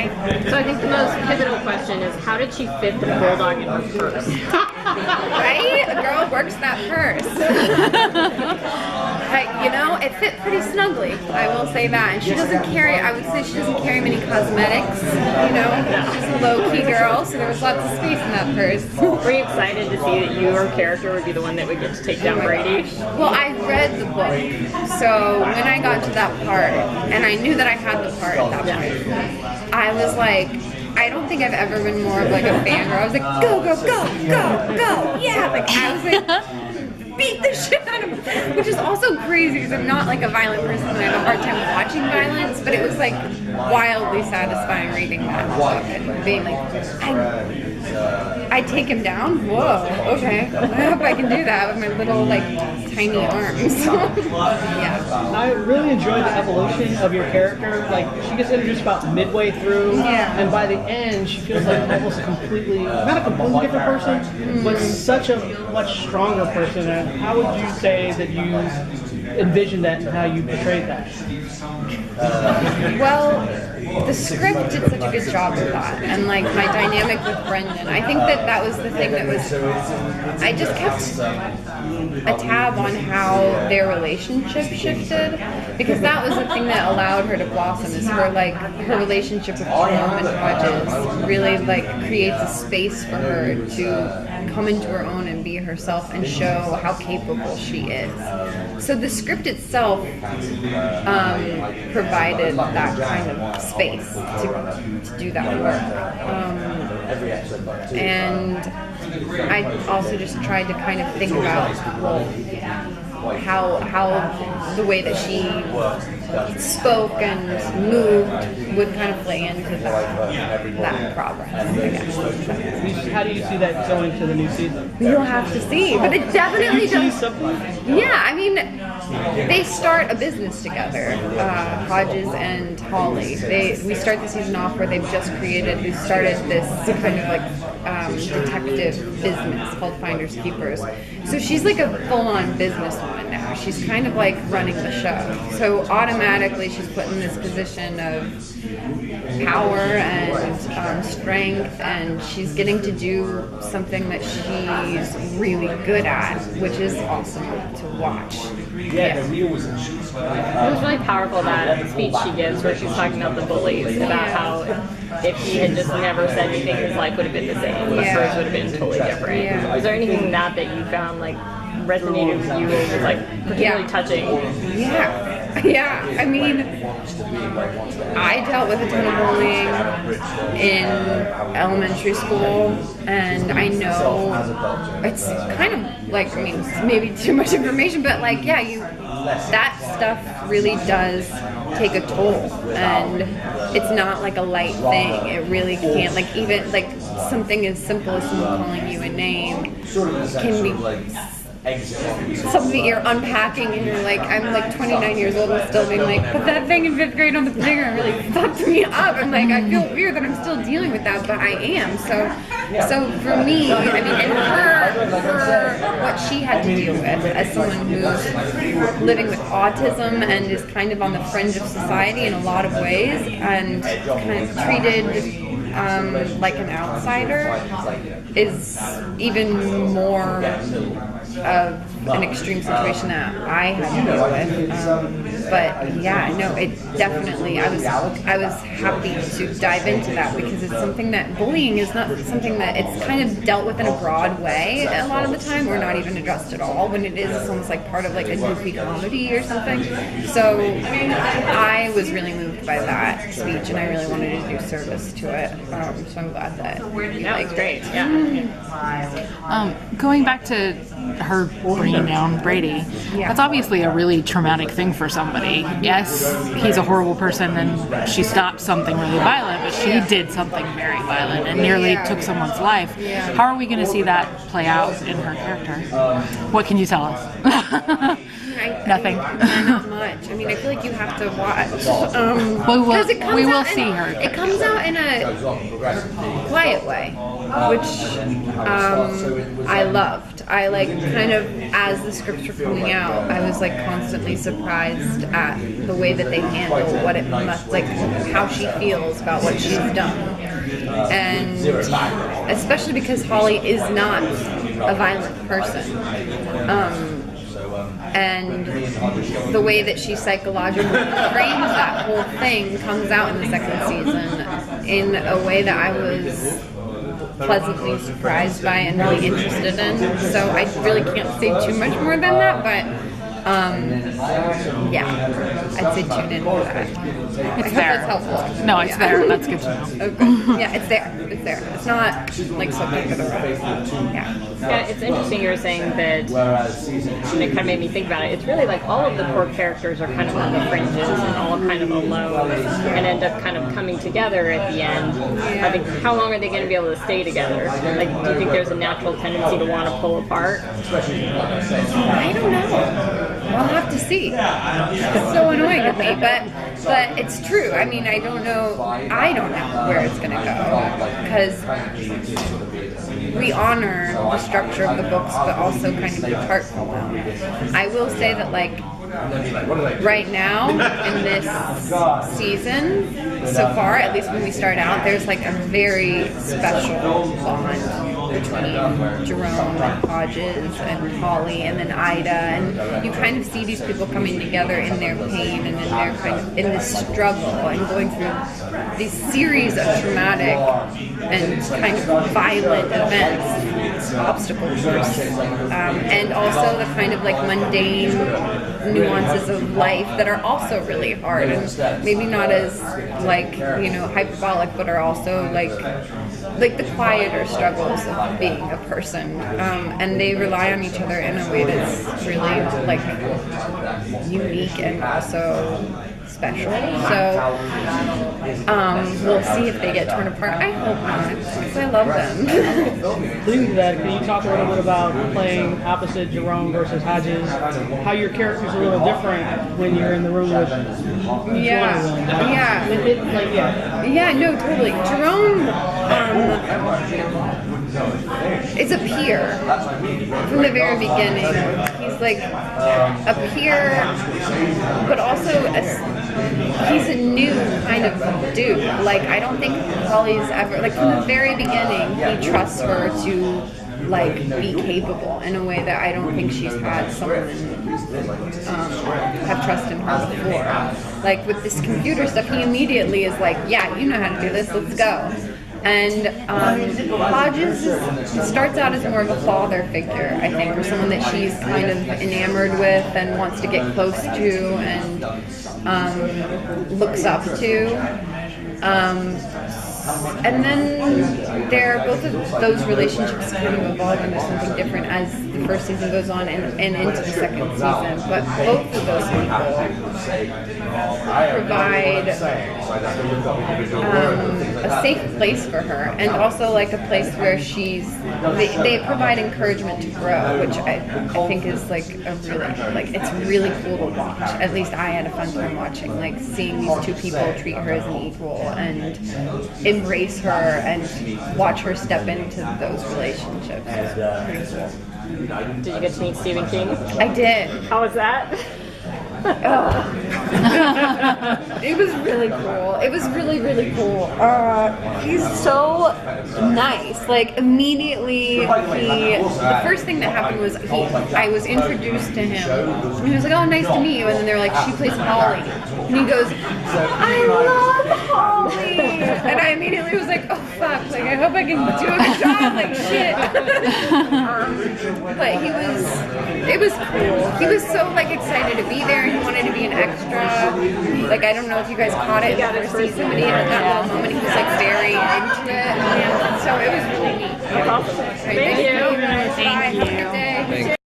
Okay. So I think the most pivotal question is, how did she fit the bulldog in her purse? Right? A girl works that purse. It fit pretty snugly. I will say that. And she doesn't carry, I would say she doesn't carry many cosmetics. She's a low-key girl, so there was lots of space in that purse. Were you excited to see that your character would be the one that would get to take down Brady? Well, I read the book, so when I got to that part, and I knew that I had the part at that point, I was like, I don't think I've ever been more of like a fangirl. I was like, go, go, go, go, go, yeah! Like, I was like, beat the shit out of him, which is also crazy because I'm not like a violent person and I have a hard time watching violence, but it was like wildly satisfying reading that book and being like, I take him down? Whoa, okay. I hope I can do that with my little like tiny arms. Yeah. I really enjoyed the evolution of your character. Like, she gets introduced about midway through, and by the end she feels like almost not a completely different person, but such a much stronger person. And how would you say that you envisioned that and how you portrayed that? Well, the script did such a good job with that, and like my dynamic with Brendan, I think that was the thing that was, I just kept a tab on how their relationship shifted, because that was the thing that allowed her to blossom, is her relationship with Tom and Hodges really like creates a space for her to come into her own and be herself and show how capable she is. So the script itself provided that kind of space to do that work. And I also just tried to kind of think about how the way that she spoke and moved would kind of play into that progress, I guess. How do you see that going to the new season? You'll have to see, but it definitely does. Yeah, I mean, they start a business together, Hodges and Holly. We start the season off where we started this kind of like detective business called Finders Keepers. So she's like a full-on businesswoman now. She's kind of like running the show. So automatically she's put in this position of power and strength, and she's getting to do something that she's really good at, which is awesome to watch. Yeah. It was really powerful, that speech she gives where she's talking about the bullies, about how if he had just never said anything, his life would have been the same. Hers would have been totally different. Yeah. Is there anything in that you found like resonated with you and was like particularly touching? Yeah, I mean, I dealt with a ton of bullying in elementary school, and I know it's kind of like, I mean, it's maybe too much information, but like, that stuff really does take a toll, and it's not like a light thing. It really can't, like, even like something as simple as someone calling you a name can be something you're unpacking, and you're like, I'm like 29 years old and still being like, put that thing in 5th grade on the finger and really fucked me up. I'm like, I feel weird that I'm still dealing with that, but I am. So for me, I mean, and her what she had to deal with as someone who's living with autism and is kind of on the fringe of society in a lot of ways, and kind of treated like an outsider, is even more of an extreme situation that I had to deal with. But yeah, no, it definitely, I was happy to dive into that, because it's something that bullying is not something that it's kind of dealt with in a broad way a lot of the time, or not even addressed at all. When it is, it's almost like part of like a goofy comedy or something. So I was really moved by that speech, and I really wanted to do service to it. So I'm glad that that was great. Yeah. Going back to her bringing down Brady, that's obviously a really traumatic thing for somebody. Yes, he's a horrible person and she stopped something really violent, but she did something very violent and nearly took someone's life. How are we going to see that play out in her character? What can you tell us? Nothing. Not much. I mean, I feel like you have to watch. We will see her. It comes out in a quiet way, which I loved. I like kind of, as the scripts were coming out, I was like constantly surprised at the way that they handle what it must, like how she feels about what she's done. And especially because Holly is not a violent person. And the way that she psychologically frames that whole thing comes out in the second season in a way that I was pleasantly surprised by and really interested in. So I really can't say too much more than that, but yeah, I'd say tune in for that. It's there. That's helpful. No, it's there. That's good to know. Okay. Yeah, it's there. It's there. It's not like something for the rest. Yeah, it's interesting you were saying that, and it kind of made me think about it. It's really like all of the core characters are kind of on the fringes and all kind of alone and end up kind of coming together at the end. I think, how long are they going to be able to stay together? Like, do you think there's a natural tendency to want to pull apart? I don't know. We'll have to see. It's so annoying of me, but it's true. I mean, I don't know where it's going to go, because we honor the structure of the books, but also kind of depart from them. I will say that, like, right now in this season, so far, at least when we start out, there's like a very special bond between Jerome and Hodges and Holly and then Ida, and you kind of see these people coming together in their pain and in their kind of in this struggle and going through these series of traumatic and kind of violent events, obstacle course, and also the kind of like mundane nuances of life that are also really hard and maybe not as like, you know, hyperbolic, but are also like the quieter struggles of being a person, and they rely on each other in a way that's really like unique and also special. So we'll see if they get torn apart. I hope not, because I love them. Leading to that, can you talk a little bit about playing opposite Jerome versus Hodges? How your character's a little different when you're in the room with each one of them. Yeah, no, totally. Jerome is a peer from the very beginning. He's like a peer, but also he's a new kind of dude. Like, I don't think Holly's ever, like, from the very beginning, he trusts her to like be capable in a way that I don't think she's had someone have trust in her before. Like with this computer stuff, he immediately is like, yeah, you know how to do this, let's go. And Hodges starts out as more of a father figure, I think, or someone that she's kind of enamored with and wants to get close to and looks up to. And then both of those relationships kind of evolve into something different as the first season goes on and into the second season. But both of those people provide a safe place for her, and also like a place where they provide encouragement to grow, which I think is like a really, like, it's really cool to watch. At least I had a fun time watching, like seeing these two people treat her as an equal and embrace her and watch her step into those relationships. It's pretty cool. Did you get to meet Stephen King? I did. How was that? Oh. It was really cool. It was really, really cool. He's so nice. Like, immediately, the first thing that happened was I was introduced to him. And he was like, oh, nice to meet you. And then they're like, she plays Holly. And he goes, I love Holly. And I immediately was like, oh, fuck. Like, I hope I can do a good job. Like, shit. But it was cool. He was so, like, excited to be there. He wanted to be an extra. Like, I don't know if you guys caught it in the first season, but he had that little moment. He was, like, very into it. So it was really neat. Awesome. Right, Thank you. Bye. Have a good day.